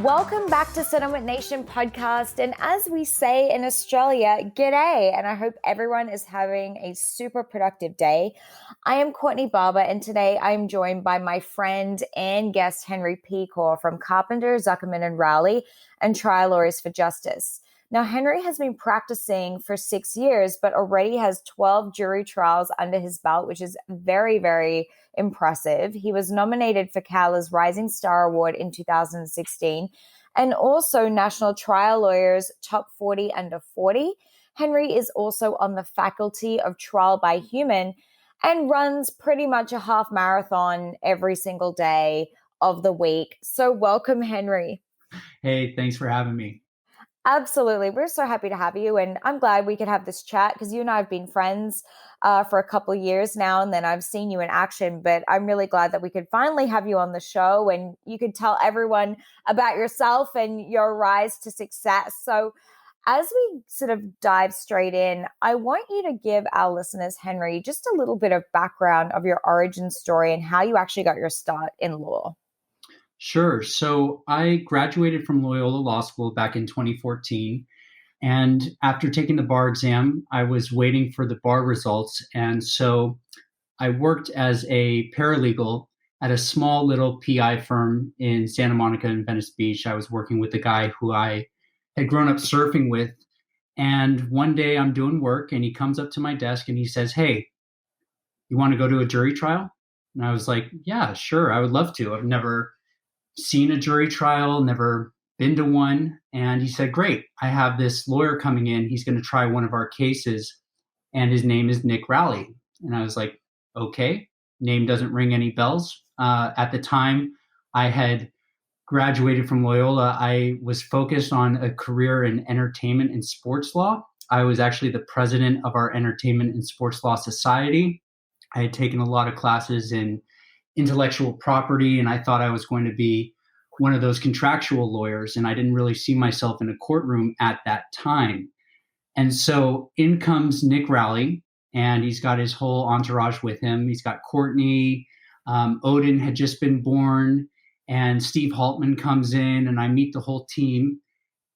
Welcome back to Settlement Nation podcast. And as we say in Australia, g'day. And I hope everyone is having a super productive day. I am Courtney Barber, and today I am joined by my friend and guest, Henry Peacor from Carpenter, Zuckerman and Rowley and Trial Lawyers for Justice. Now, Henry has been practicing for 6 years, but already has 12 jury trials under his belt, which is very, very impressive. He was nominated for CAALA's Rising Star Award in 2016 and also National Trial Lawyers Top 40 Under 40. Henry is also on the faculty of Trial by Human and runs pretty much a half marathon every single day of the week. So welcome, Henry. Hey, thanks for having me. Absolutely. We're so happy to have you. And I'm glad we could have this chat because you and I have been friends for a couple of years now. And then I've seen you in action. But I'm really glad that we could finally have you on the show and you could tell everyone about yourself and your rise to success. So as we sort of dive straight in, I want you to give our listeners, Henry, just a little bit of background of your origin story and how you actually got your start in law. Sure. So I graduated from Loyola Law School back in 2014. And after taking the bar exam, I was waiting for the bar results. And so I worked as a paralegal at a small little PI firm in Santa Monica and Venice Beach. I was working with a guy who I had grown up surfing with. And one day I'm doing work and he comes up to my desk and he says, "Hey, you want to go to a jury trial?" And I was like, "Yeah, sure. I would love to. I've never seen a jury trial, never been to one." And he said, "Great, I have this lawyer coming in. He's going to try one of our cases. And his name is Nick Rowley." And I was like, okay, name doesn't ring any bells. At the time, I had graduated from Loyola. I was focused on a career in entertainment and sports law. I was actually the president of our Entertainment and Sports Law Society. I had taken a lot of classes in intellectual property, and I thought I was going to be one of those contractual lawyers, and I didn't really see myself in a courtroom at that time. And so in comes Nick Rowley, and he's got his whole entourage with him. He's got Courtney, Odin had just been born, and Steve Haltman comes in, and I meet the whole team,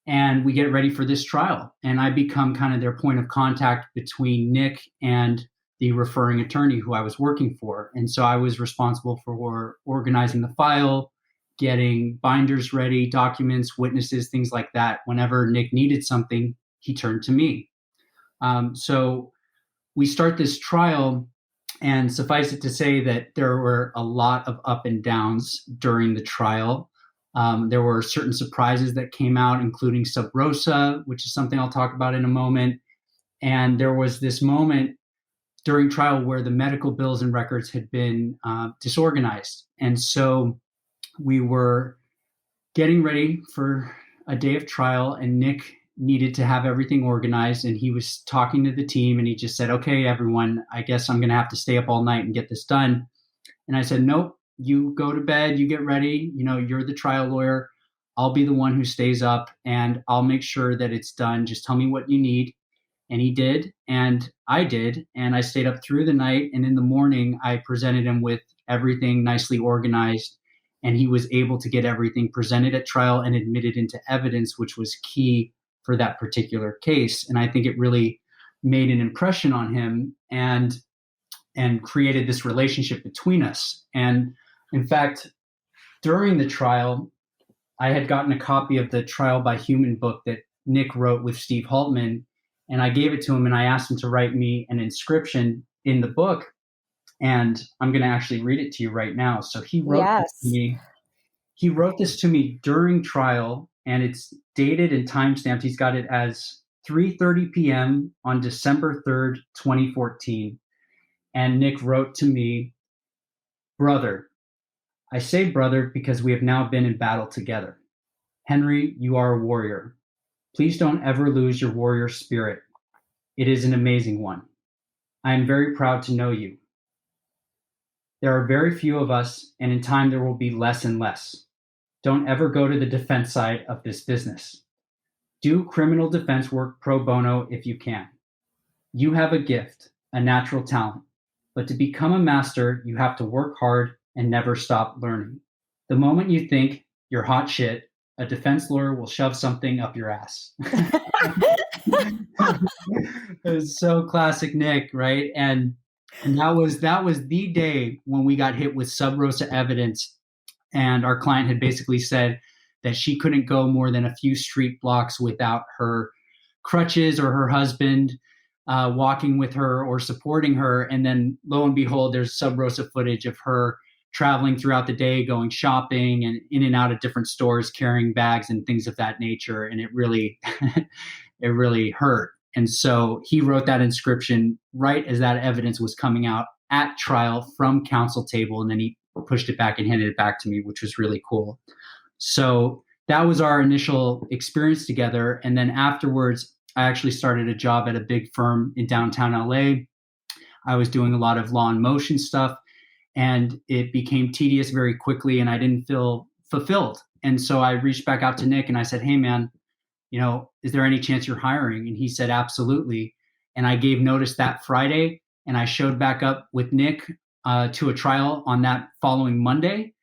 and we get ready for this trial. And I become kind of their point of contact between Nick and the referring attorney who I was working for. And so I was responsible for organizing the file, getting binders ready, documents, witnesses, things like that. Whenever Nick needed something, he turned to me. So we start this trial, and suffice it to say that there were a lot of up and downs during the trial. There were certain surprises that came out, including sub rosa, which is something I'll talk about in a moment. And there was this moment during trial where the medical bills and records had been disorganized. And so we were getting ready for a day of trial, and Nick needed to have everything organized. And he was talking to the team, and he just said, "Okay, everyone, I guess I'm going to have to stay up all night and get this done." And I said, "Nope, you go to bed, you get ready. You know, you're the trial lawyer. I'll be the one who stays up, and I'll make sure that it's done. Just tell me what you need." And he did, and I did, and I stayed up through the night, and in the morning, I presented him with everything nicely organized, and he was able to get everything presented at trial and admitted into evidence, which was key for that particular case. And I think it really made an impression on him and created this relationship between us. And in fact, during the trial, I had gotten a copy of the Trial by Human book that Nick wrote with Steve Haltman, and I gave it to him, and I asked him to write me an inscription in the book. And I'm going to actually read it to you right now. So he wrote this to me. He wrote this to me during trial, and it's dated and timestamped. He's got it as 3:30 p.m. on December 3rd, 2014. And Nick wrote to me, "Brother, I say brother because we have now been in battle together. Henry, you are a warrior. Please don't ever lose your warrior spirit. It is an amazing one. I am very proud to know you. There are very few of us, and in time there will be less and less. Don't ever go to the defense side of this business. Do criminal defense work pro bono if you can. You have a gift, a natural talent, but to become a master, you have to work hard and never stop learning. The moment you think you're hot shit, a defense lawyer will shove something up your ass. It was so classic Nick, right? And that was the day when we got hit with sub rosa evidence, and our client had basically said that she couldn't go more than a few street blocks without her crutches or her husband walking with her or supporting her. And then lo and behold, there's sub rosa footage of her traveling throughout the day, going shopping and in and out of different stores, carrying bags and things of that nature. And it really, it really hurt. And so he wrote that inscription right as that evidence was coming out at trial from counsel table. And then he pushed it back and handed it back to me, which was really cool. So that was our initial experience together. And then afterwards, I actually started a job at a big firm in downtown LA. I was doing a lot of law and motion stuff, and it became tedious very quickly, and I didn't feel fulfilled. And so I reached back out to Nick and I said, hey, man, is there any chance you're hiring? And he said, absolutely. And I gave notice that Friday, and I showed back up with Nick to a trial on that following Monday.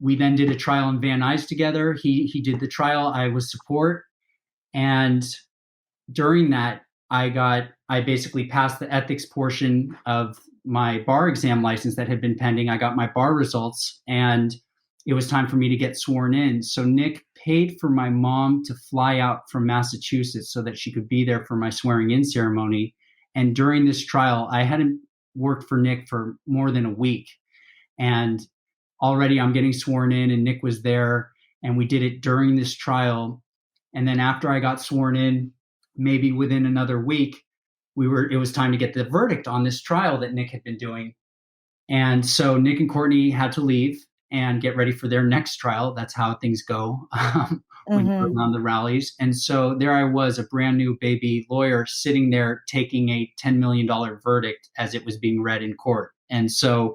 We then did a trial in Van Nuys together. He did the trial. I was support. And during that, I basically passed the ethics portion of my bar exam license that had been pending. I got my bar results, and it was time for me to get sworn in. So Nick paid for my mom to fly out from Massachusetts so that she could be there for my swearing in ceremony. And during this trial, I hadn't worked for Nick for more than a week. And already I'm getting sworn in, and Nick was there, and we did it during this trial. And then after I got sworn in, maybe within another week, it was time to get the verdict on this trial that Nick had been doing. And so Nick and Courtney had to leave and get ready for their next trial. That's how things go when you're on the rallies. And so there I was, a brand new baby lawyer, sitting there taking a $10 million verdict as it was being read in court. And so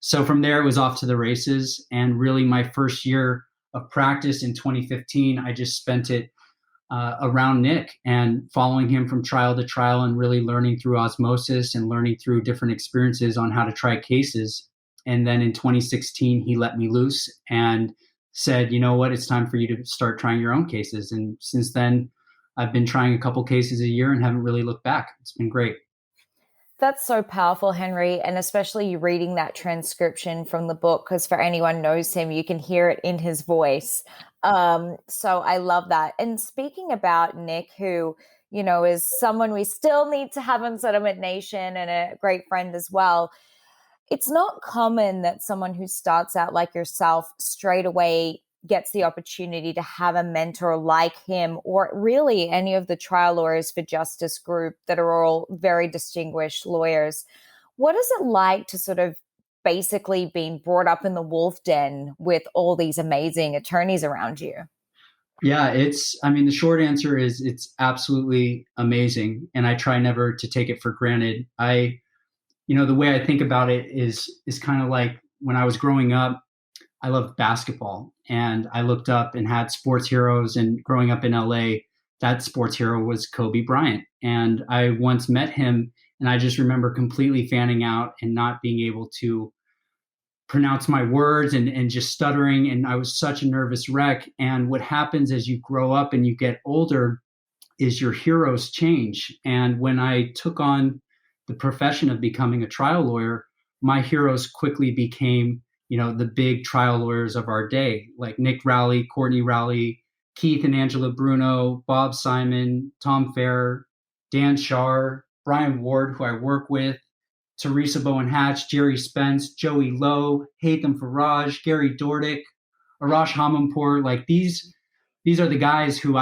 from there, it was off to the races. And really my first year of practice in 2015, I just spent it around Nick and following him from trial to trial, and really learning through osmosis and learning through different experiences on how to try cases. And then in 2016, he let me loose and said, you know what, it's time for you to start trying your own cases. And since then, I've been trying a couple cases a year and haven't really looked back. It's been great. That's so powerful, Henry, and especially you reading that transcription from the book, because for anyone who knows him, you can hear it in his voice. So I love that. And speaking about Nick, who, is someone we still need to have on Settlement Nation and a great friend as well, it's not common that someone who starts out like yourself straight away gets the opportunity to have a mentor like him, or really any of the trial lawyers for justice group that are all very distinguished lawyers. What is it like to sort of basically being brought up in the wolf den with all these amazing attorneys around you? Yeah, the short answer is it's absolutely amazing. And I try never to take it for granted. The way I think about it is kind of like when I was growing up, I loved basketball, and I looked up and had sports heroes. And growing up in LA, that sports hero was Kobe Bryant. And I once met him, and I just remember completely fanning out and not being able to pronounce my words and just stuttering. And I was such a nervous wreck. And what happens as you grow up and you get older is your heroes change. And when I took on the profession of becoming a trial lawyer, my heroes quickly became the big trial lawyers of our day, like Nick Rowley, Courtney Rowley, Keith and Angela Bruno, Bob Simon, Tom Fair, Dan Shar, Brian Ward, who I work with, Teresa Bowen Hatch, Jerry Spence, Joey Lowe, Haitham Faraj, Gary Dordick, Arash Hamampur. Like these are the guys who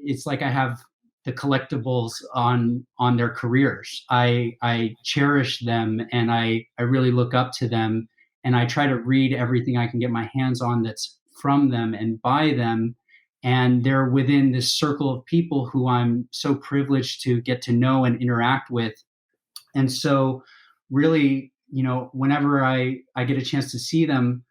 it's like I have the collectibles on their careers. I cherish them, and I really look up to them. And I try to read everything I can get my hands on that's from them and by them. And they're within this circle of people who I'm so privileged to get to know and interact with. And so really, whenever I get a chance to see them,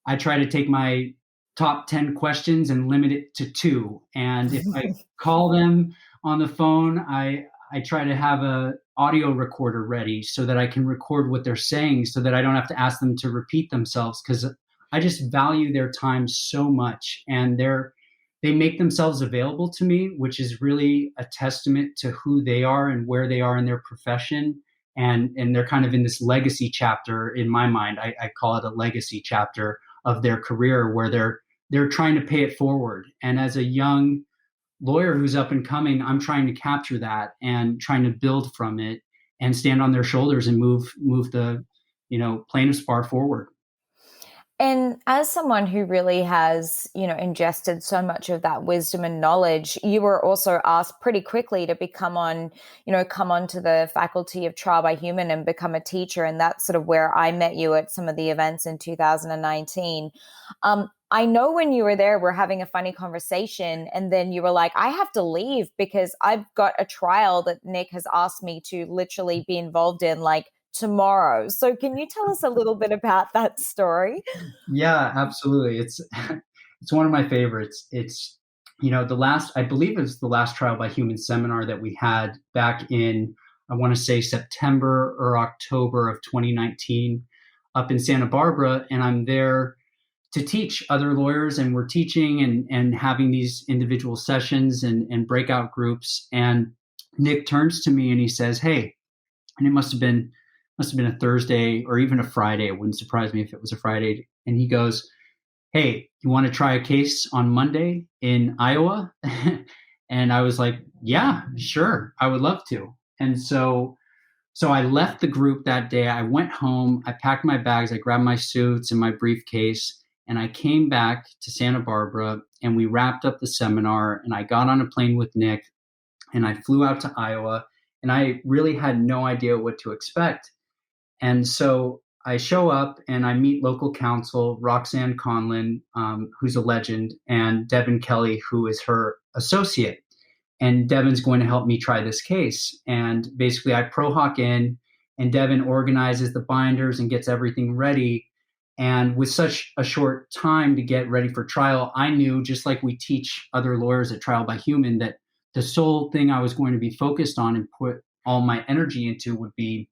I try to take my top 10 questions and limit it to 2. And if I call them on the phone, I try to have a audio recorder ready so that I can record what they're saying, so that I don't have to ask them to repeat themselves, because I just value their time so much. And they're they make themselves available to me, which is really a testament to who they are and where they are in their profession. And they're kind of in this legacy chapter in my mind. I call it a legacy chapter of their career where they're trying to pay it forward. And as a young lawyer who's up and coming, I'm trying to capture that and trying to build from it and stand on their shoulders and move the plaintiff's bar forward. And as someone who really has, ingested so much of that wisdom and knowledge, you were also asked pretty quickly to come onto the faculty of trial by human and become a teacher. And that's sort of where I met you at some of the events in 2019. I know when you were there, we're having a funny conversation, and then you were like, I have to leave because I've got a trial that Nick has asked me to literally be involved in, like, tomorrow. So can you tell us a little bit about that story? Yeah, absolutely. It's it's one of my favorites. It's the last, I believe, it's the last trial by human seminar that we had back in, I want to say, September or October of 2019 up in Santa Barbara, and I'm there to teach other lawyers, and we're teaching and having these individual sessions and breakout groups. And Nick turns to me and he says, "Hey," and it must have been a Thursday or even a Friday. It wouldn't surprise me if it was a Friday. And he goes, "Hey, you want to try a case on Monday in Iowa?" And I was like, "Yeah, sure. I would love to." And so I left the group that day. I went home, I packed my bags, I grabbed my suits and my briefcase, and I came back to Santa Barbara and we wrapped up the seminar, and I got on a plane with Nick and I flew out to Iowa, and I really had no idea what to expect. And so I show up and I meet local counsel, Roxanne Conlin, who's a legend, and Devin Kelly, who is her associate. And Devin's going to help me try this case. And basically, I pro hoc in, and Devin organizes the binders and gets everything ready. And with such a short time to get ready for trial, I knew, just like we teach other lawyers at Trial by Human, that the sole thing I was going to be focused on and put all my energy into would be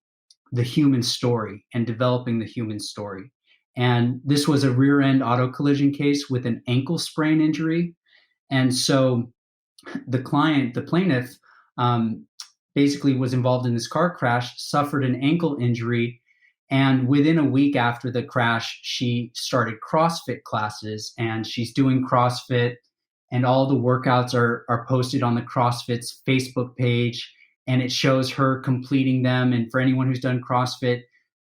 the human story and developing the human story. And this was a rear end auto collision case with an ankle sprain injury. And so the plaintiff, basically was involved in this car crash, suffered an ankle injury. And within a week after the crash, she started CrossFit classes, and she's doing CrossFit, and all the workouts are posted on the CrossFit's Facebook page, and it shows her completing them. And for anyone who's done CrossFit,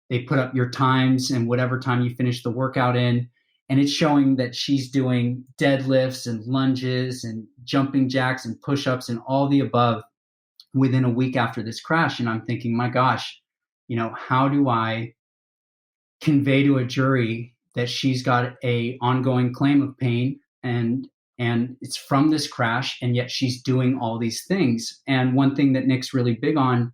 they put up your times and whatever time you finish the workout in. And it's showing that she's doing deadlifts and lunges and jumping jacks and push-ups and all the above within a week after this crash. And I'm thinking, my gosh, how do I convey to a jury that she's got a ongoing claim of pain and it's from this crash, and yet she's doing all these things. And one thing that Nick's really big on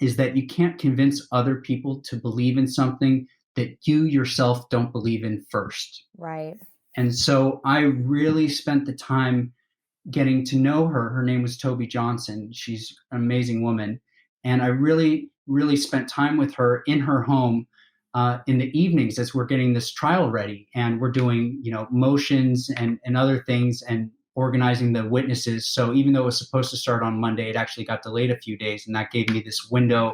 is that you can't convince other people to believe in something that you yourself don't believe in first. Right. And so I really spent the time getting to know her. Her name was Toby Johnson. She's an amazing woman. And I really, really spent time with her in her home in the evenings as we're getting this trial ready. And we're doing, motions and other things and organizing the witnesses. So even though it was supposed to start on Monday, it actually got delayed a few days. And that gave me this window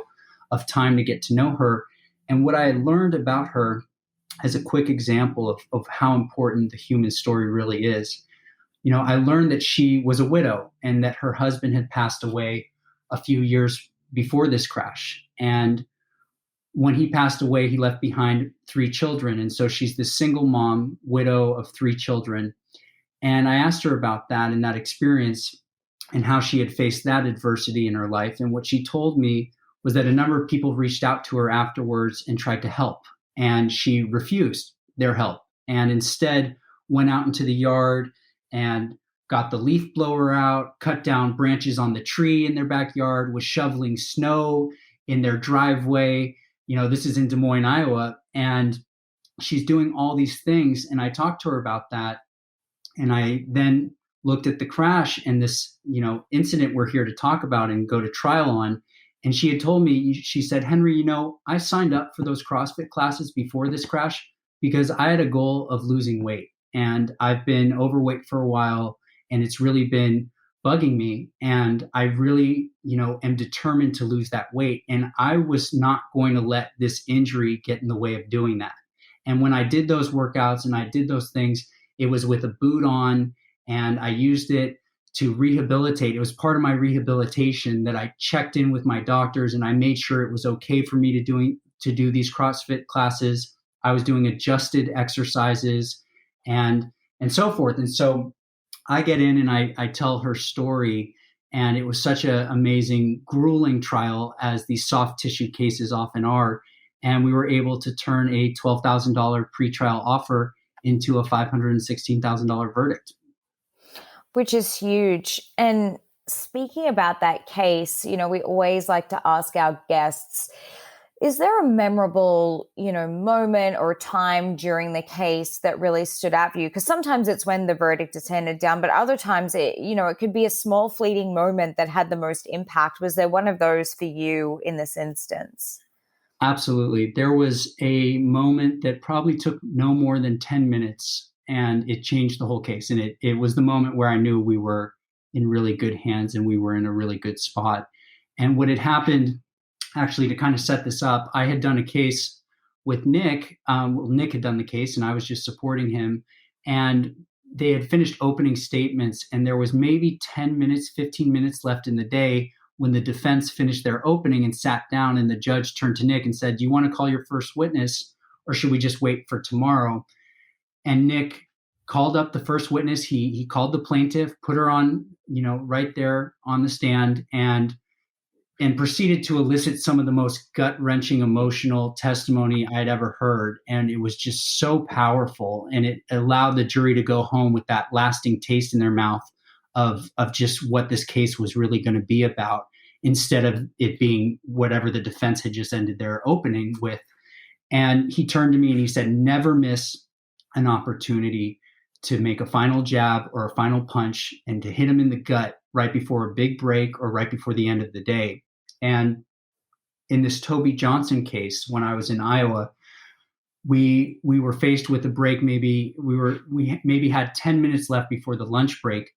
of time to get to know her. And what I learned about her as a quick example of how important the human story really is, I learned that she was a widow and that her husband had passed away a few years before this crash. And when he passed away, he left behind 3 children. And so she's this single mom, widow of 3 children. And I asked her about that and that experience and how she had faced that adversity in her life. And what she told me was that a number of people reached out to her afterwards and tried to help. And she refused their help and instead went out into the yard and got the leaf blower out, cut down branches on the tree in their backyard, was shoveling snow in their driveway. This is in Des Moines, Iowa. And she's doing all these things. And I talked to her about that. And I then looked at the crash and this, incident we're here to talk about and go to trial on. And she had told me, she said, "Henry, I signed up for those CrossFit classes before this crash because I had a goal of losing weight. And I've been overweight for a while. and it's really been bugging me. And I really, am determined to lose that weight. And I was not going to let this injury get in the way of doing that. And when I did those workouts and I did those things, it was with a boot on, and I used it to rehabilitate. It was part of my rehabilitation that I checked in with my doctors and I made sure it was okay for me to do these CrossFit classes. I was doing adjusted exercises and so forth. And so I get in and I tell her story, and it was such an amazing, grueling trial, as these soft tissue cases often are. And we were able to turn a $12,000 pretrial offer into a $516,000 verdict. Which is huge. And speaking about that case, we always like to ask our guests, is there a memorable, moment or time during the case that really stood out for you? Because sometimes it's when the verdict is handed down, but other times it could be a small fleeting moment that had the most impact. Was there one of those for you in this instance? Absolutely. There was a moment that probably took no more than 10 minutes, and it changed the whole case. And it was the moment where I knew we were in really good hands and we were in a really good spot. And what had happened, actually, to kind of set this up, I had done a case with Nick. Nick had done the case and I was just supporting him. And they had finished opening statements, and there was maybe 10 minutes, 15 minutes left in the day when the defense finished their opening and sat down, and the judge turned to Nick and said, "Do you want to call your first witness, or should we just wait for tomorrow?" And Nick called up the first witness. He called the plaintiff, put her on, right there on the stand, and proceeded to elicit some of the most gut-wrenching emotional testimony I'd ever heard. And it was just so powerful. And it allowed the jury to go home with that lasting taste in their mouth of just what this case was really going to be about, instead of it being whatever the defense had just ended their opening with. And he turned to me and he said, "Never miss an opportunity to make a final jab or a final punch and to hit him in the gut right before a big break or right before the end of the day." And in this Toby Johnson case, when I was in Iowa, we were faced with a break. We maybe had 10 minutes left before the lunch break.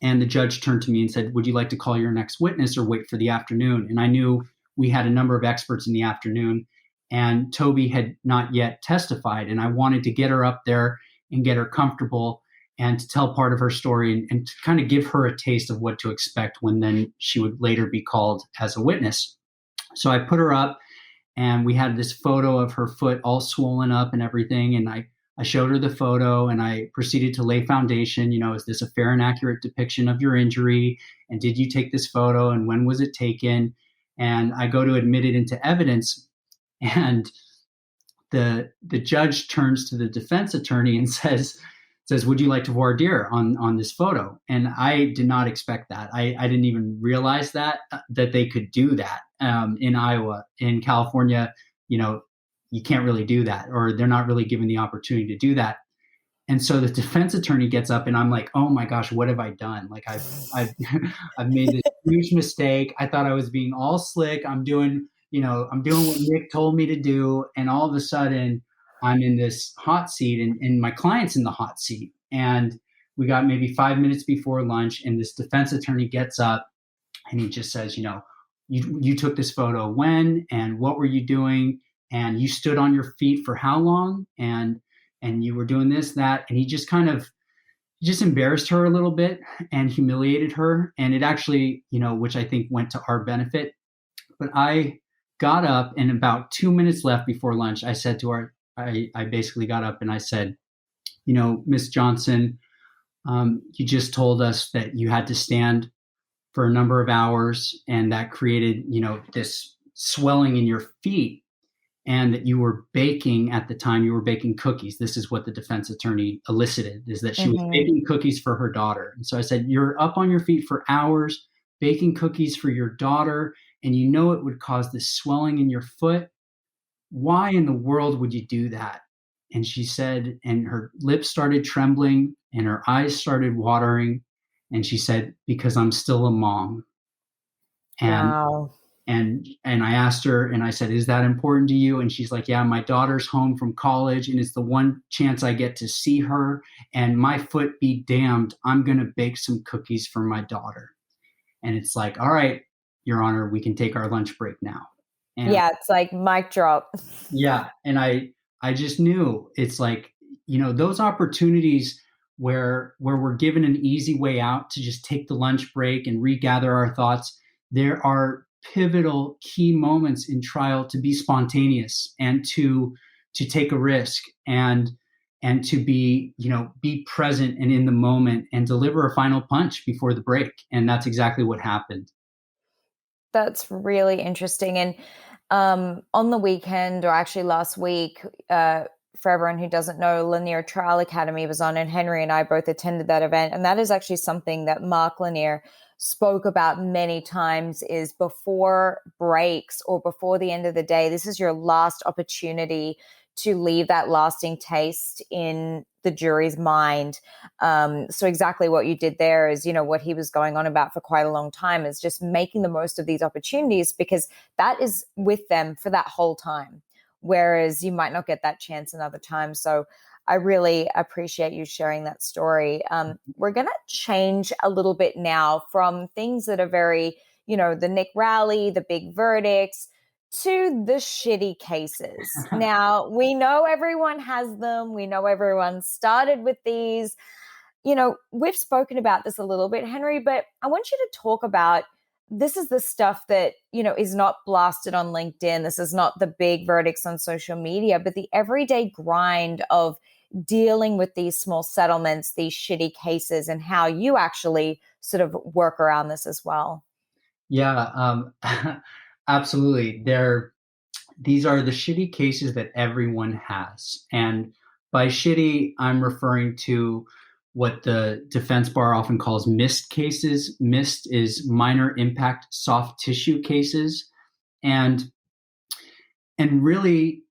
And the judge turned to me and said, "Would you like to call your next witness or wait for the afternoon?" And I knew we had a number of experts in the afternoon, and Toby had not yet testified. And I wanted to get her up there and get her comfortable and to tell part of her story and to kind of give her a taste of what to expect when then she would later be called as a witness. So I put her up, and we had this photo of her foot all swollen up and everything. And I showed her the photo, and I proceeded to lay foundation. Is this a fair and accurate depiction of your injury? And did you take this photo? And when was it taken? And I go to admit it into evidence. And the judge turns to the defense attorney and says, "Would you like to voir dire on this photo?" And I did not expect that. I didn't even realize that they could do that in Iowa. In California, you can't really do that, or they're not really given the opportunity to do that. And so the defense attorney gets up, and I'm like, "Oh my gosh, what have I done? Like I've I've made this huge mistake. I thought I was being all slick. I'm doing what Nick told me to do." And all of a sudden I'm in this hot seat, and my client's in the hot seat. And we got maybe 5 minutes before lunch, and this defense attorney gets up and he just says, you took this photo when, and what were you doing? And you stood on your feet for how long? And you were doing this, that. And he just embarrassed her a little bit and humiliated her. And it actually, which I think went to our benefit. But I got up, and about 2 minutes left before lunch, I said to her, I basically got up and I said, "Miss Johnson, you just told us that you had to stand for a number of hours, and that created, this swelling in your feet, and that you were baking at the time, you were baking cookies." This is what the defense attorney elicited, is that she was baking cookies for her daughter. And so I said, "You're up on your feet for hours baking cookies for your daughter, and it would cause this swelling in your foot. Why in the world would you do that?" And she said, and her lips started trembling and her eyes started watering. And she said, "Because I'm still a mom." And Wow. And I asked her and I said, is that important to you? And she's like, yeah, my daughter's home from college and it's the one chance I get to see her, and my foot be damned, I'm going to bake some cookies for my daughter. And it's like, all right, Your Honor, we can take our lunch break now. And Yeah, it's like mic drop. yeah, and I just knew it's like, those opportunities where we're given an easy way out to just take the lunch break and regather our thoughts. There are pivotal key moments in trial to be spontaneous and to take a risk and to be present and in the moment and deliver a final punch before the break. And that's exactly what happened. That's really interesting. And on the weekend, or actually last week, for everyone who doesn't know, Lanier Trial Academy was on, and Henry and I both attended that event. And that is actually something that Mark Lanier spoke about many times, is before breaks or before the end of the day, this is your last opportunity to leave that lasting taste in the jury's mind. So exactly what you did there is, what he was going on about for quite a long time, is just making the most of these opportunities, because that is with them for that whole time. Whereas you might not get that chance another time. So I really appreciate you sharing that story. We're going to change a little bit now from things that are very, the Nick Rowley, the big verdicts, to the shitty cases. Now, we know everyone has them. We know everyone started with these. We've spoken about this a little bit, Henry, but I want you to talk about, this is the stuff that, is not blasted on LinkedIn. This is not the big verdicts on social media, but the everyday grind of dealing with these small settlements, these shitty cases, and how you actually sort of work around this as well. Yeah, absolutely. These are the shitty cases that everyone has. And by shitty, I'm referring to what the defense bar often calls missed cases. Missed is minor impact soft tissue cases. And really,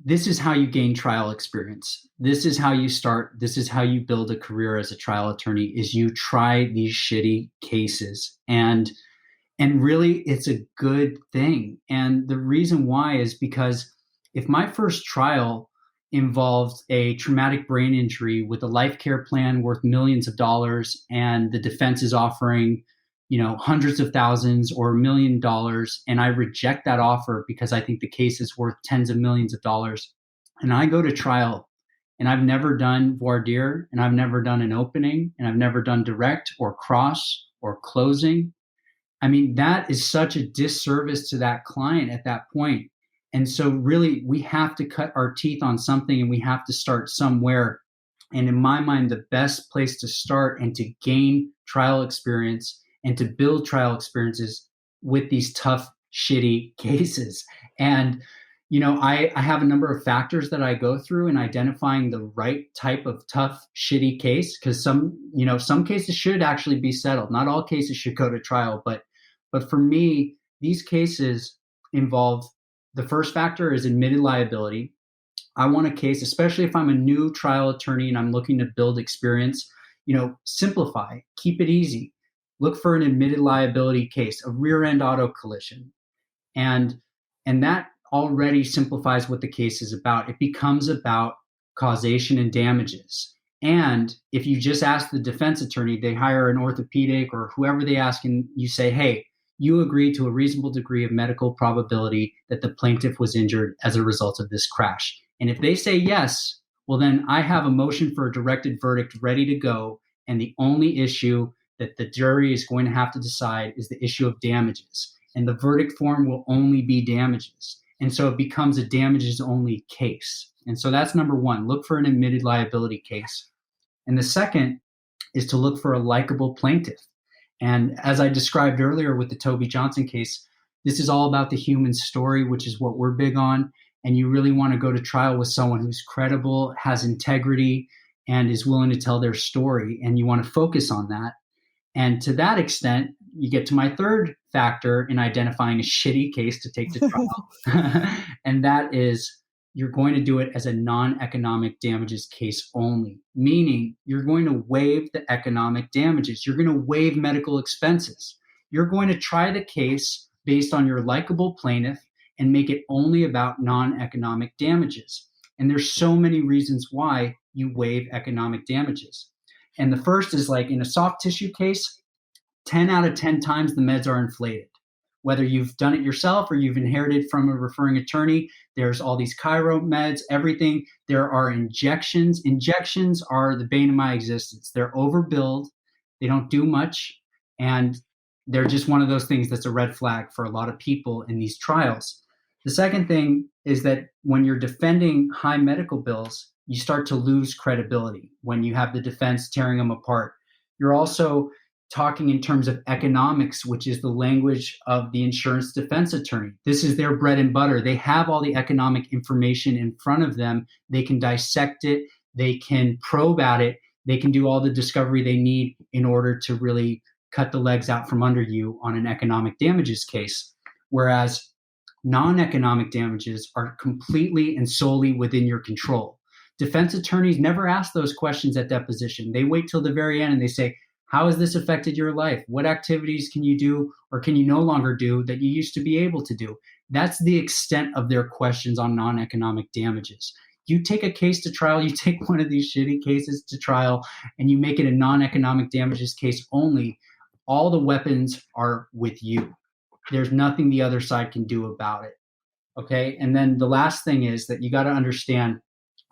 this is how you gain trial experience. This is how you start. This is how you build a career as a trial attorney, is you try these shitty cases. And really, it's a good thing. And the reason why is because if my first trial involved a traumatic brain injury with a life care plan worth millions of dollars, and the defense is offering, hundreds of thousands or $1 million, and I reject that offer because I think the case is worth tens of millions of dollars, and I go to trial, and I've never done voir dire, and I've never done an opening, and I've never done direct or cross or closing. I mean, that is such a disservice to that client at that point. And so really, we have to cut our teeth on something, and we have to start somewhere. And in my mind, the best place to start and to gain trial experience and to build trial experiences with these tough, shitty cases. And, I have a number of factors that I go through in identifying the right type of tough, shitty case, because some cases should actually be settled. Not all cases should go to trial, but for me, these cases involve, the first factor is admitted liability. I want a case, especially if I'm a new trial attorney and I'm looking to build experience, simplify, keep it easy. Look for an admitted liability case, a rear end auto collision. And that already simplifies what the case is about. It becomes about causation and damages. And if you just ask the defense attorney, they hire an orthopedic or whoever they ask, and you say, hey, you agree to a reasonable degree of medical probability that the plaintiff was injured as a result of this crash. And if they say yes, well, then I have a motion for a directed verdict ready to go. And the only issue that the jury is going to have to decide is the issue of damages. And the verdict form will only be damages. And so it becomes a damages only case. And so that's number one, look for an admitted liability case. And the second is to look for a likable plaintiff. And as I described earlier with the Toby Johnson case, this is all about the human story, which is what we're big on. And you really want to go to trial with someone who's credible, has integrity, and is willing to tell their story. And you want to focus on that. And to that extent, you get to my third factor in identifying a shitty case to take to trial. And that is, you're going to do it as a non-economic damages case only, meaning you're going to waive the economic damages. You're going to waive medical expenses. You're going to try the case based on your likable plaintiff and make it only about non-economic damages. And there's so many reasons why you waive economic damages. And the first is like in a soft tissue case, 10 out of 10 times the meds are inflated. Whether you've done it yourself or you've inherited from a referring attorney, there's all these chiro meds, everything. There are injections. Injections are the bane of my existence. They're overbilled. They don't do much. And they're just one of those things that's a red flag for a lot of people in these trials. The second thing is that when you're defending high medical bills, you start to lose credibility when you have the defense tearing them apart. You're also talking in terms of economics, which is the language of the insurance defense attorney. This is their bread and butter. They have all the economic information in front of them. They can dissect it. They can probe at it. They can do all the discovery they need in order to really cut the legs out from under you on an economic damages case. Whereas non-economic damages are completely and solely within your control. Defense attorneys never ask those questions at deposition. They wait till the very end and they say, how has this affected your life? What activities can you do or can you no longer do that you used to be able to do? That's the extent of their questions on non-economic damages. You take a case to trial, you take one of these shitty cases to trial, and you make it a non-economic damages case only, all the weapons are with you. There's nothing the other side can do about it. Okay? And then the last thing is that you got to understand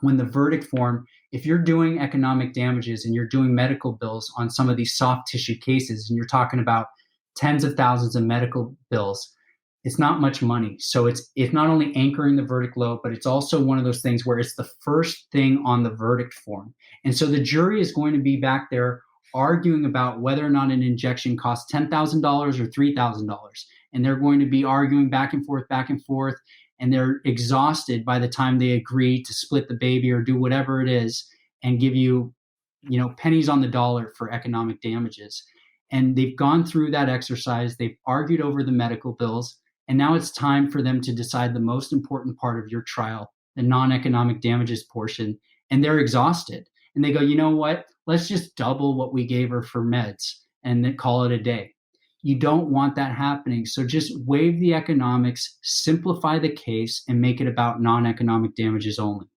when the verdict form, if you're doing economic damages and you're doing medical bills on some of these soft tissue cases, and you're talking about tens of thousands of medical bills, it's not much money. So it's not only anchoring the verdict low, but it's also one of those things where it's the first thing on the verdict form. And so the jury is going to be back there arguing about whether or not an injection costs $10,000 or $3,000. And they're going to be arguing back and forth, and they're exhausted by the time they agree to split the baby or do whatever it is and give you, pennies on the dollar for economic damages. And they've gone through that exercise. They've argued over the medical bills. And now it's time for them to decide the most important part of your trial, the non-economic damages portion. And they're exhausted. And they go, you know what? Let's just double what we gave her for meds and then call it a day. You don't want that happening. So just waive the economics, simplify the case, and make it about non-economic damages only.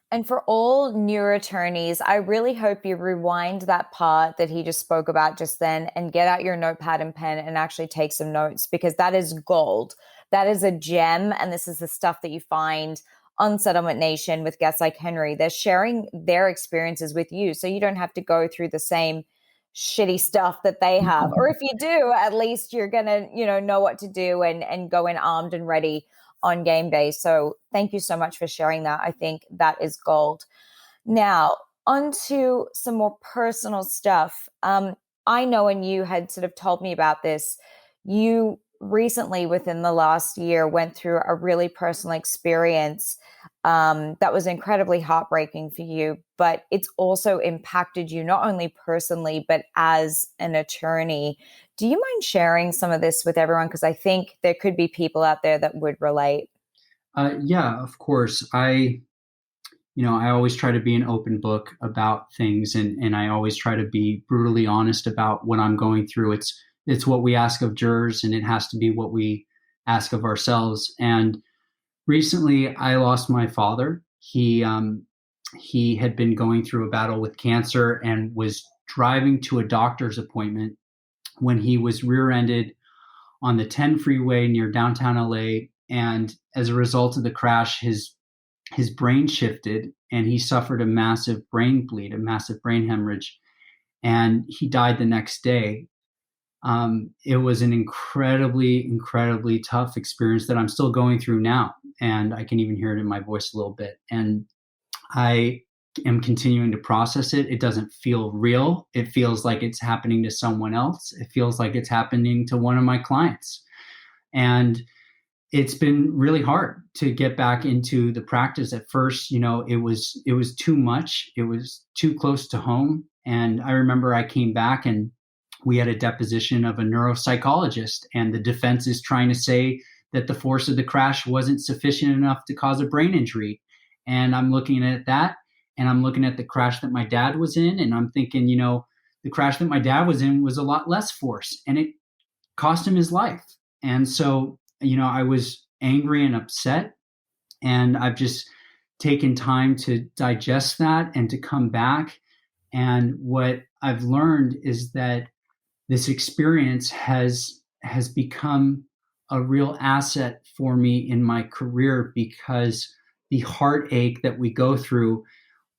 And for all new attorneys, I really hope you rewind that part that he just spoke about just then and get out your notepad and pen and actually take some notes, because that is gold. That is a gem. And this is the stuff that you find on Settlement Nation with guests like Henry. They're sharing their experiences with you, so you don't have to go through the same shitty stuff that they have. Or if you do, at least you're going to, know what to do and go in armed and ready on game day. So thank you so much for sharing that. I think that is gold. Now, on to some more personal stuff. I know, and you had sort of told me about this, you recently, within the last year, went through a really personal experience that was incredibly heartbreaking for you, but it's also impacted you not only personally, but as an attorney. Do you mind sharing some of this with everyone? Because I think there could be people out there that would relate. Yeah, of course. I always try to be an open book about things, and I always try to be brutally honest about what I'm going through. It's what we ask of jurors, and it has to be what we ask of ourselves. And recently, I lost my father. He had been going through a battle with cancer and was driving to a doctor's appointment when he was rear-ended on the 10 freeway near downtown LA. And as a result of the crash, his brain shifted and he suffered a massive brain bleed, a massive brain hemorrhage, and he died the next day. It was an incredibly, incredibly tough experience that I'm still going through now. And I can even hear it in my voice a little bit. And I am continuing to process it. It doesn't feel real. It feels like it's happening to someone else. It feels like it's happening to one of my clients. And it's been really hard to get back into the practice. At first, it was too much. It was too close to home. And I remember I came back and we had a deposition of a neuropsychologist, and the defense is trying to say that the force of the crash wasn't sufficient enough to cause a brain injury. And I'm looking at that, and I'm looking at the crash that my dad was in, and I'm thinking, the crash that my dad was in was a lot less force, and it cost him his life. And so, I was angry and upset, and I've just taken time to digest that and to come back. And what I've learned is that this experience has become a real asset for me in my career, because the heartache that we go through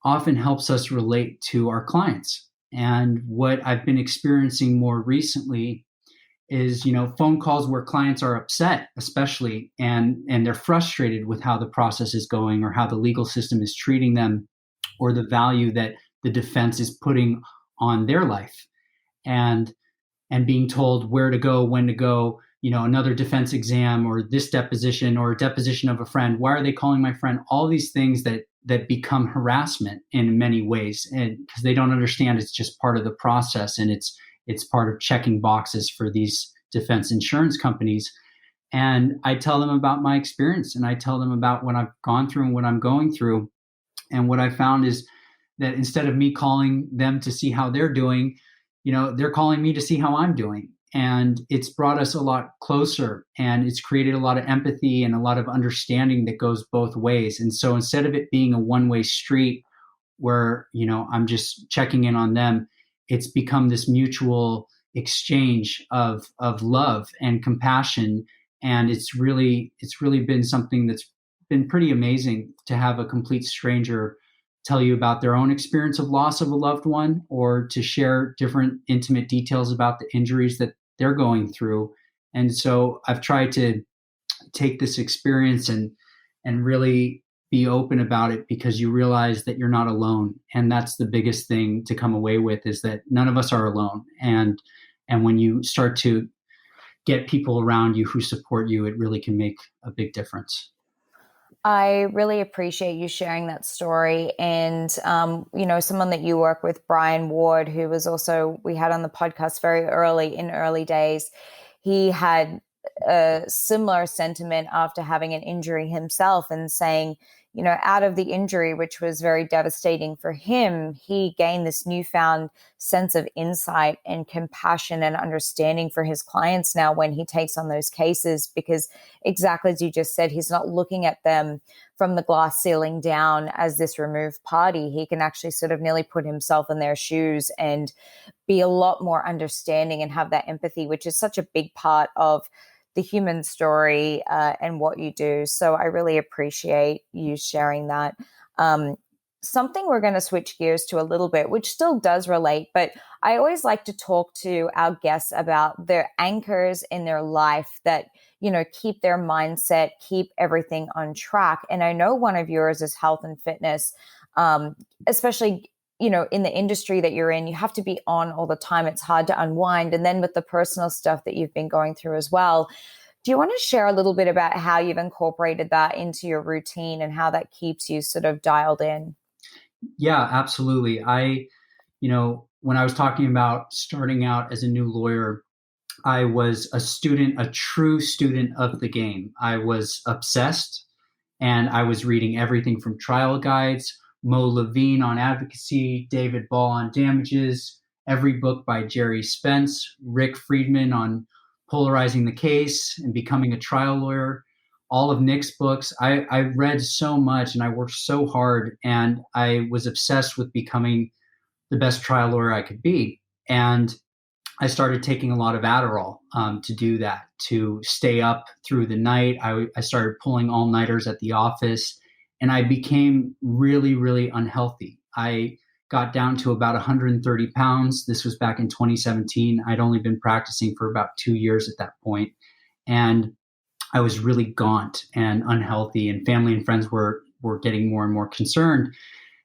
often helps us relate to our clients. And what I've been experiencing more recently is, phone calls where clients are upset, especially, and they're frustrated with how the process is going, or how the legal system is treating them, or the value that the defense is putting on their life. And and being told where to go, when to go, another defense exam, or this deposition, or a deposition of a friend. Why are they calling my friend? All these things that become harassment in many ways, and because they don't understand it's just part of the process, and it's part of checking boxes for these defense insurance companies. And I tell them about my experience, and I tell them about what I've gone through and what I'm going through. And what I found is that instead of me calling them to see how they're doing, they're calling me to see how I'm doing. And it's brought us a lot closer, and it's created a lot of empathy and a lot of understanding that goes both ways. And so instead of it being a one-way street where, I'm just checking in on them, it's become this mutual exchange of love and compassion. And it's really been something that's been pretty amazing to have a complete stranger tell you about their own experience of loss of a loved one, or to share different intimate details about the injuries that they're going through. And so I've tried to take this experience and really be open about it, because you realize that you're not alone. And that's the biggest thing to come away with, is that none of us are alone. And when you start to get people around you who support you, it really can make a big difference. I really appreciate you sharing that story. And, someone that you work with, Brian Ward, who was also, we had on the podcast very early days, he had a similar sentiment after having an injury himself, and saying, out of the injury, which was very devastating for him, he gained this newfound sense of insight and compassion and understanding for his clients now when he takes on those cases, because exactly as you just said, he's not looking at them from the glass ceiling down as this removed party. He can actually sort of nearly put himself in their shoes and be a lot more understanding and have that empathy, which is such a big part of the human story and what you do. So I really appreciate you sharing that. Something we're going to switch gears to a little bit, which still does relate, but I always like to talk to our guests about their anchors in their life that, keep their mindset, keep everything on track. And I know one of yours is health and fitness, especially in the industry that you're in. You have to be on all the time. It's hard to unwind. And then with the personal stuff that you've been going through as well. Do you want to share a little bit about how you've incorporated that into your routine and how that keeps you sort of dialed in? Yeah, absolutely. When I was talking about starting out as a new lawyer, I was a student, a true student of the game. I was obsessed, and I was reading everything from trial guides, Mo Levine on advocacy, David Ball on damages, every book by Jerry Spence, Rick Friedman on polarizing the case and becoming a trial lawyer, all of Nick's books. I read so much, and I worked so hard, and I was obsessed with becoming the best trial lawyer I could be. And I started taking a lot of Adderall to do that, to stay up through the night. I started pulling all-nighters at the office, and I became really, really unhealthy. I got down to about 130 pounds. This was back in 2017. I'd only been practicing for about 2 years at that point. And I was really gaunt and unhealthy, and family and friends were getting more and more concerned.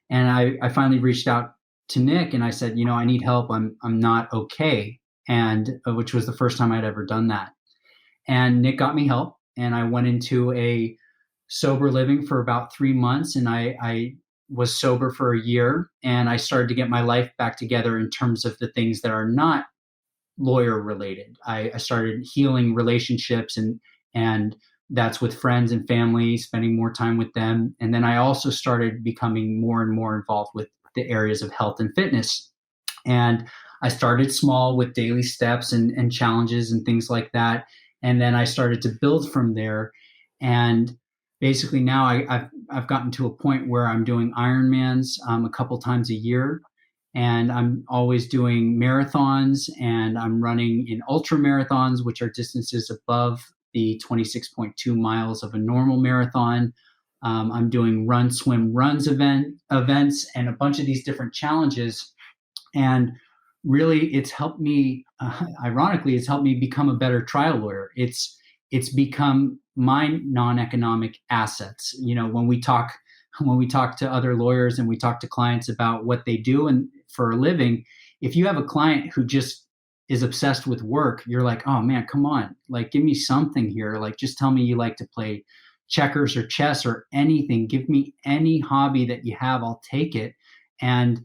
And I finally reached out to Nick, and I said, I need help. I'm not okay. And which was the first time I'd ever done that. And Nick got me help, and I went into a sober living for about 3 months, and I was sober for a year, and I started to get my life back together in terms of the things that are not lawyer related. I started healing relationships, and that's with friends and family, spending more time with them. And then I also started becoming more and more involved with the areas of health and fitness. And I started small with daily steps and challenges and things like that. And then I started to build from there. And basically now I've gotten to a point where I'm doing Ironmans a couple times a year. And I'm always doing marathons, and I'm running in ultra marathons, which are distances above the 26.2 miles of a normal marathon. I'm doing run, swim, runs events and a bunch of these different challenges. And really, it's helped me, ironically, it's helped me become a better trial lawyer. It's become my non-economic assets. When we talk to other lawyers and we talk to clients about what they do and for a living, if you have a client who just is obsessed with work, you're like, oh man, come on, like give me something here. Like just tell me you like to play checkers or chess or anything. Give me any hobby that you have, I'll take it. And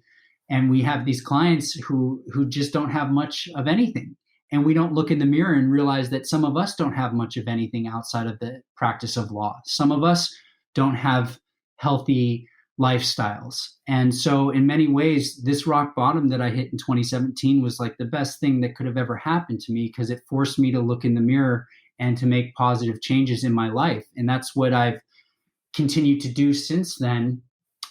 we have these clients who just don't have much of anything. And we don't look in the mirror and realize that some of us don't have much of anything outside of the practice of law. Some of us don't have healthy lifestyles. And so in many ways, this rock bottom that I hit in 2017 was like the best thing that could have ever happened to me, because it forced me to look in the mirror and to make positive changes in my life. And that's what I've continued to do since then.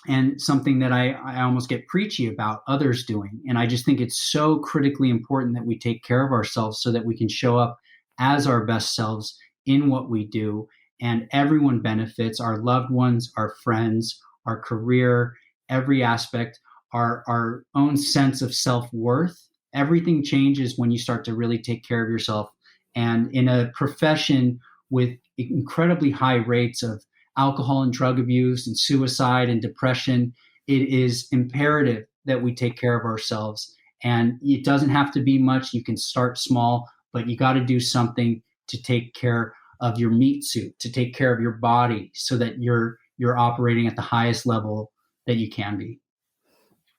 And something that I almost get preachy about others doing. And I just think it's so critically important that we take care of ourselves so that we can show up as our best selves in what we do. And everyone benefits: our loved ones, our friends, our career, every aspect, our own sense of self-worth. Everything changes when you start to really take care of yourself. And in a profession with incredibly high rates of alcohol and drug abuse and suicide and depression, it is imperative that we take care of ourselves. And it doesn't have to be much. You can start small, but you got to do something to take care of your meat suit, to take care of your body so that you're operating at the highest level that you can be.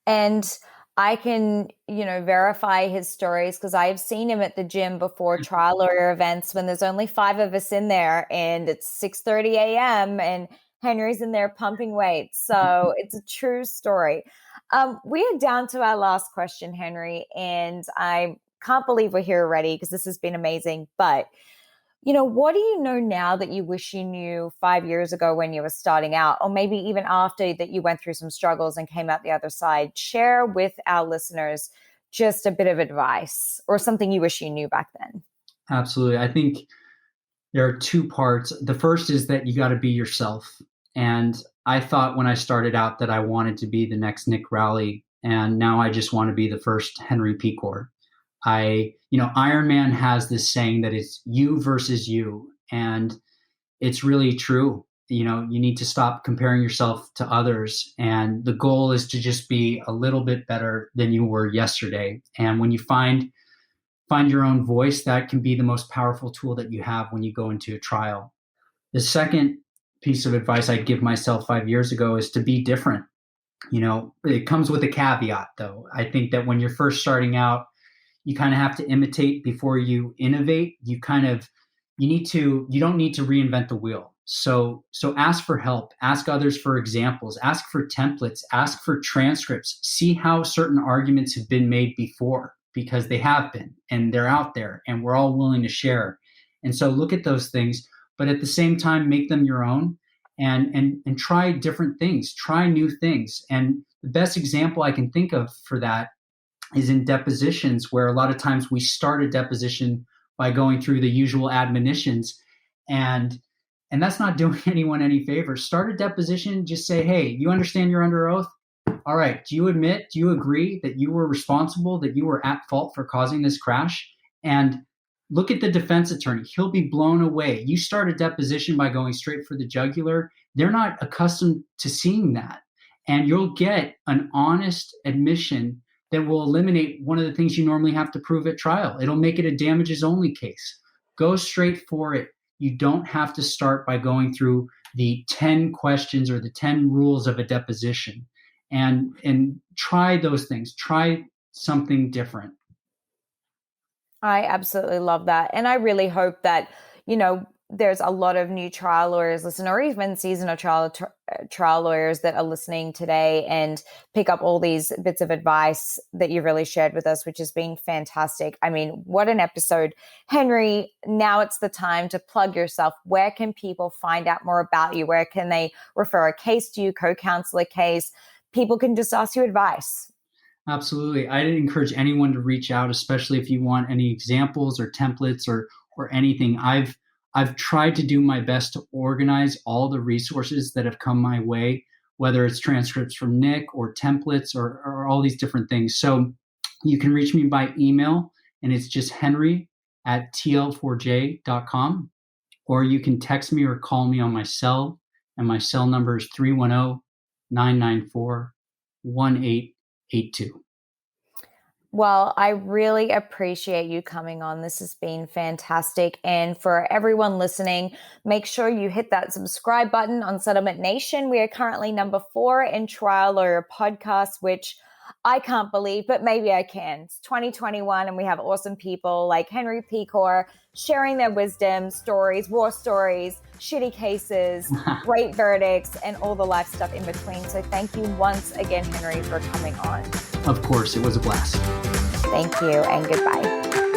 And I can, verify his stories because I've seen him at the gym before trial lawyer events when there's only 5 of us in there and it's 6:30 a.m. and Henry's in there pumping weights. So it's a true story. We are down to our last question, Henry, and I can't believe we're here already because this has been amazing. But what do you know now that you wish you knew 5 years ago when you were starting out, or maybe even after that you went through some struggles and came out the other side? Share with our listeners just a bit of advice or something you wish you knew back then. Absolutely. I think there are 2 parts. The first is that you got to be yourself. And I thought when I started out that I wanted to be the next Nick Rowley, and now I just want to be the first Henry Peacor. Iron Man has this saying that it's you versus you. And it's really true. You need to stop comparing yourself to others. And the goal is to just be a little bit better than you were yesterday. And when you find your own voice, that can be the most powerful tool that you have when you go into a trial. The second piece of advice I'd give myself 5 years ago is to be different. It comes with a caveat though. I think that when you're first starting out, you kind of have to imitate before you innovate. You don't need to reinvent the wheel. So ask for help, ask others for examples, ask for templates, ask for transcripts, see how certain arguments have been made before, because they have been and they're out there and we're all willing to share. And so look at those things, but at the same time, make them your own and try different things, try new things. And the best example I can think of for that is in depositions, where a lot of times we start a deposition by going through the usual admonitions, and that's not doing anyone any favors. Start a deposition, just say, hey, you understand you're under oath? All right, do you agree that you were responsible, that you were at fault for causing this crash? And look at the defense attorney. He'll be blown away. You start a deposition by going straight for the jugular. They're not accustomed to seeing that. And you'll get an honest admission that will eliminate one of the things you normally have to prove at trial. It'll make it a damages only case. Go straight for it. You don't have to start by going through the 10 questions or the 10 rules of a deposition. And try those things. Try something different. I absolutely love that. And I really hope that, there's a lot of new trial lawyers listen, or even seasonal trial lawyers that are listening today and pick up all these bits of advice that you really shared with us, which has been fantastic. I mean, what an episode. Henry, now it's the time to plug yourself. Where can people find out more about you? Where can they refer a case to you, co-counsel a case? People can just ask you advice. Absolutely. I'd encourage anyone to reach out, especially if you want any examples or templates or anything. I've tried to do my best to organize all the resources that have come my way, whether it's transcripts from Nick or templates or all these different things. So you can reach me by email, and it's just henry@tl4j.com, or you can text me or call me on my cell, and my cell number is 310-994-1882. Well, I really appreciate you coming on. This has been fantastic. And for everyone listening, make sure you hit that subscribe button on Settlement Nation. We are currently number 4 in Trial Lawyer Podcasts, which I can't believe, but maybe I can. It's 2021 and we have awesome people like Henry Peacor sharing their wisdom, stories, war stories, shitty cases, great verdicts, and all the life stuff in between. So thank you once again, Henry, for coming on. Of course, it was a blast. Thank you and goodbye.